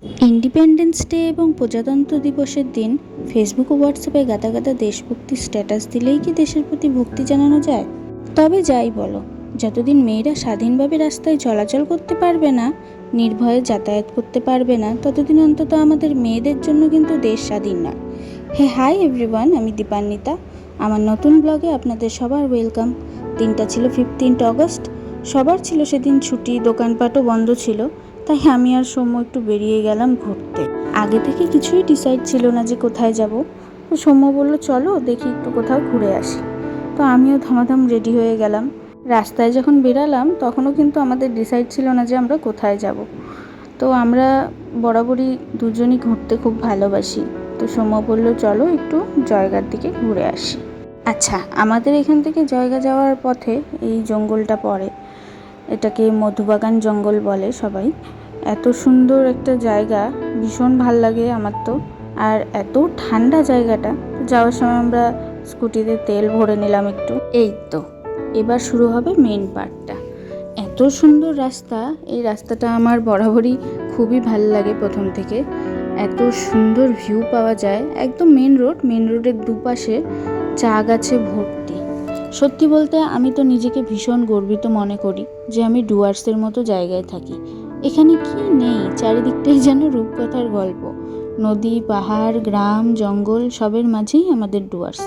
Independence day এবং প্রজাতন্ত্র দিবসের দিন ফেসবুক ও হোয়াটসঅ্যাপে গাদা গাদা দেশভক্তির স্ট্যাটাস দিলেই কি দেশের প্রতি ভক্তি জানানো যায়? তবে যাই বলো, যতদিন মেয়েরা স্বাধীনভাবে রাস্তায় চলাচল করতে পারবে না, নির্ভয়ে যাতায়াত করতে পারবে না, ততদিন অন্তত আমাদের মেয়েদের জন্য কিন্তু দেশ স্বাধীন নয়। হাই এভরিওয়ান, আমি দীপান্বিতা। আমার নতুন ব্লগে আপনাদের সবার ওয়েলকাম। দিনটা ছিল 15 অগস্ট। সবার ছিল সেদিন ছুটি, দোকানপাটও বন্ধ ছিল। তাই আমি আর সৌম্য একটু বেরিয়ে গেলাম ঘুরতে। আগে থেকে কিছুই ডিসাইড ছিল না যে কোথায় যাব। তো সৌম্য বলল চলো দেখি একটু কোথাও ঘুরে আসি। তো আমিও ধামাধাম রেডি হয়ে গেলাম। রাস্তায় যখন বেরালাম তখনও কিন্তু আমাদের ডিসাইড ছিল না যে আমরা কোথায় যাব। তো আমরা বরাবরই দুজনই ঘুরতে খুব ভালোবাসি। তো সৌম্য বলল চলো একটু জয়গার দিকে ঘুরে আসি। আচ্ছা, আমাদের এখান থেকে জয়গা যাওয়ার পথে এই জঙ্গলটা পড়ে। এটাকে মধুবাগান জঙ্গল বলে সবাই। এত সুন্দর একটা জায়গা, ভীষণ ভাল লাগে আমার তো। আর এত ঠান্ডা জায়গাটা। যাওয়ার সময় আমরা স্কুটিতে তেল ভরে নিলাম একটু। এই তো এবার শুরু হবে মেন পার্টটা। এত সুন্দর রাস্তা, এই রাস্তাটা আমার বরাবরই খুবই ভাল লাগে প্রথম থেকে। এত সুন্দর ভিউ পাওয়া যায়, একদম মেন রোডের দুপাশে চা গাছে ভর্তি। সত্যি বলতে আমি তো নিজেকে ভীষণ গর্বিত মনে করি যে আমি ডুয়ার্সের মতো জায়গায় থাকি। এখানে কি নেই, চারিদিকটাই যেন রূপকথার গল্প। নদী, পাহাড়, গ্রাম, জঙ্গল সবের মাঝেই আমাদের ডুয়ার্স।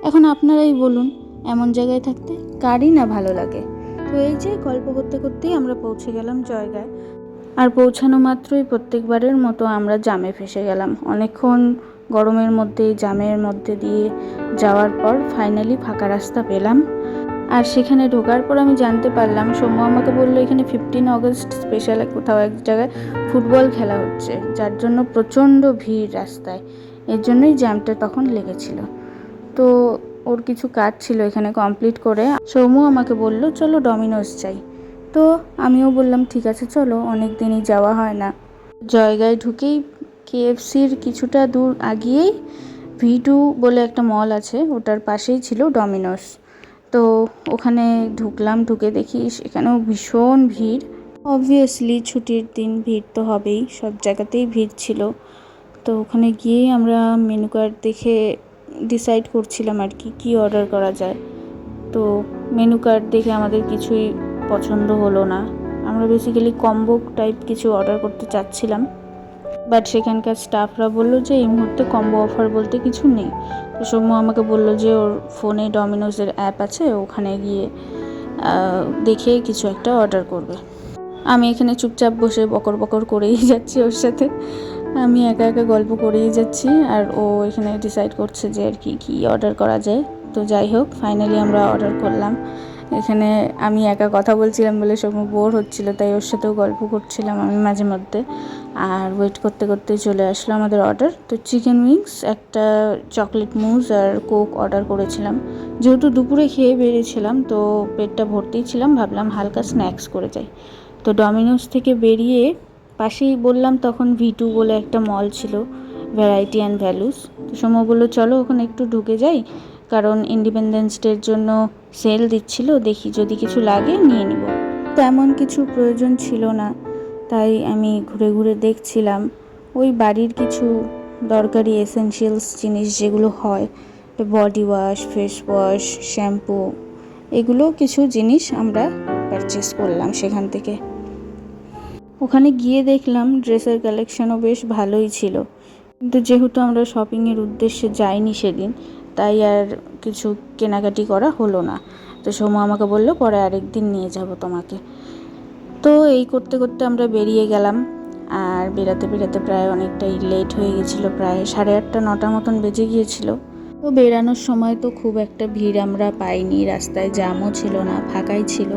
এখন আপনারাই বলুন, এমন জায়গায় থাকতে কারই না ভালো লাগে। তো এই যে গল্প করতে করতেই আমরা পৌঁছে গেলাম জয়গায়। আর পৌঁছানো মাত্রই প্রত্যেকবারের মতো আমরা জ্যামে ফেসে গেলাম। অনেকক্ষণ গরমের মধ্যে জ্যামের মধ্যে দিয়ে যাওয়ার পর ফাইনালি ফাঁকা রাস্তা পেলাম। আর সেখানে ঢোকার পর আমি জানতে পারলাম, সৌম্য আমাকে বললো এখানে 15 অগস্ট স্পেশাল কোথাও এক জায়গায় ফুটবল খেলা হচ্ছে, যার জন্য প্রচণ্ড ভিড় রাস্তায়। এর জন্যই জ্যামটা তখন লেগেছিল। তো ওর কিছু কাজ ছিল এখানে কমপ্লিট করে সৌম্য আমাকে বললো চলো ডমিনোস যাই। তো আমিও বললাম ঠিক আছে চলো, অনেক দিনই যাওয়া হয় না। জয়গায় ঢুকেই কেএফসির কিছুটা দূর আগিয়েই V2 বলে একটা মল আছে, ওটার পাশেই ছিল ডমিনোস। তো ওখানে ঢুকলাম, ঢুকে দেখি সেখানেও ভীষণ ভিড়। অবভিয়াসলি ছুটির দিন ভিড় তো হবেই, সব জায়গাতেই ভিড় ছিল। তো ওখানে গিয়েই আমরা মেনু কার্ড দেখে ডিসাইড করছিলাম আর কি অর্ডার করা যায়। তো মেনু কার্ড দেখে আমাদের কিছুই পছন্দ হলো না। আমরা বেসিক্যালি কম্বো টাইপ কিছু অর্ডার করতে চাচ্ছিলাম, বাট সেখানকার স্টাফরা বললো যে এই মুহূর্তে কম্বো অফার বলতে কিছু নেই। তো সৌম্য আমাকে বললো যে ওর ফোনে ডমিনোজের অ্যাপ আছে, ওখানে গিয়ে দেখে কিছু একটা অর্ডার করবে। আমি এখানে চুপচাপ বসে বকর বকর করেই যাচ্ছি ওর সাথে। আমি একা একা গল্প করেই যাচ্ছি আর ও এখানে ডিসাইড করছে যে আর কি অর্ডার করা যায়। তো যাই হোক, ফাইনালি আমরা অর্ডার করলাম। এখানে আমি একা কথা বলছিলাম বলে সৌম্য বোর হচ্ছিল, তাই ওর সাথেও গল্প করছিলাম আমি মাঝে মধ্যে। আর ওয়েট করতে করতে চলে আসলো আমাদের অর্ডার। তো চিকেন উইংস, একটা চকলেট মুজ আর কোক অর্ডার করেছিলাম। যেহেতু দুপুরে খেয়ে বেরিয়েছিলাম তো পেটটা ভর্তিই ছিলাম, ভাবলাম হালকা স্ন্যাক্স করে যাই। তো ডমিনোস থেকে বেরিয়ে পাশেই বললাম তখন V2 বলে একটা মল ছিল, ভ্যারাইটি অ্যান্ড ভ্যালুস। তো সৌম্য বললো চলো ওখানে একটু ঢুকে যাই, কারণ ইন্ডিপেন্ডেন্স ডের জন্য সেল দিচ্ছিল, দেখি যদি কিছু লাগে নিয়ে নিব। তেমন কিছু প্রয়োজন ছিল না, তাই আমি ঘুরে ঘুরে দেখছিলাম ওই বাড়ির কিছু দরকারি এসেনশিয়ালস জিনিস যেগুলো হয়, body wash, face wash, shampoo, এগুলো কিছু জিনিস আমরা পারচেস করলাম সেখান থেকে। ওখানে গিয়ে দেখলাম ড্রেসের কালেকশনও বেশ ভালোই ছিল, কিন্তু যেহেতু আমরা শপিংয়ের উদ্দেশ্যে যাইনি সেদিন, তাই আর কিছু কেনাকাটি করা হলো না। তো সৌম্য আমাকে বললো পরে আরেক দিন নিয়ে যাব তোমাকে। তো এই করতে করতে আমরা বেরিয়ে গেলাম। আর বেরাতে বেরাতে প্রায় অনেকটাই লেট হয়ে গেছিলো, প্রায় 8:30 9টা মতন বেজে গিয়েছিল। তো বেরানোর সময় তো খুব একটা ভিড় আমরা পাইনি, রাস্তায় জ্যামও ছিল না, ফাঁকাই ছিল,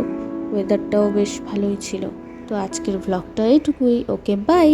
ওয়েদারটাও বেশ ভালোই ছিল। তো আজকের ব্লগটা এইটুকুই। ওকে, বাই।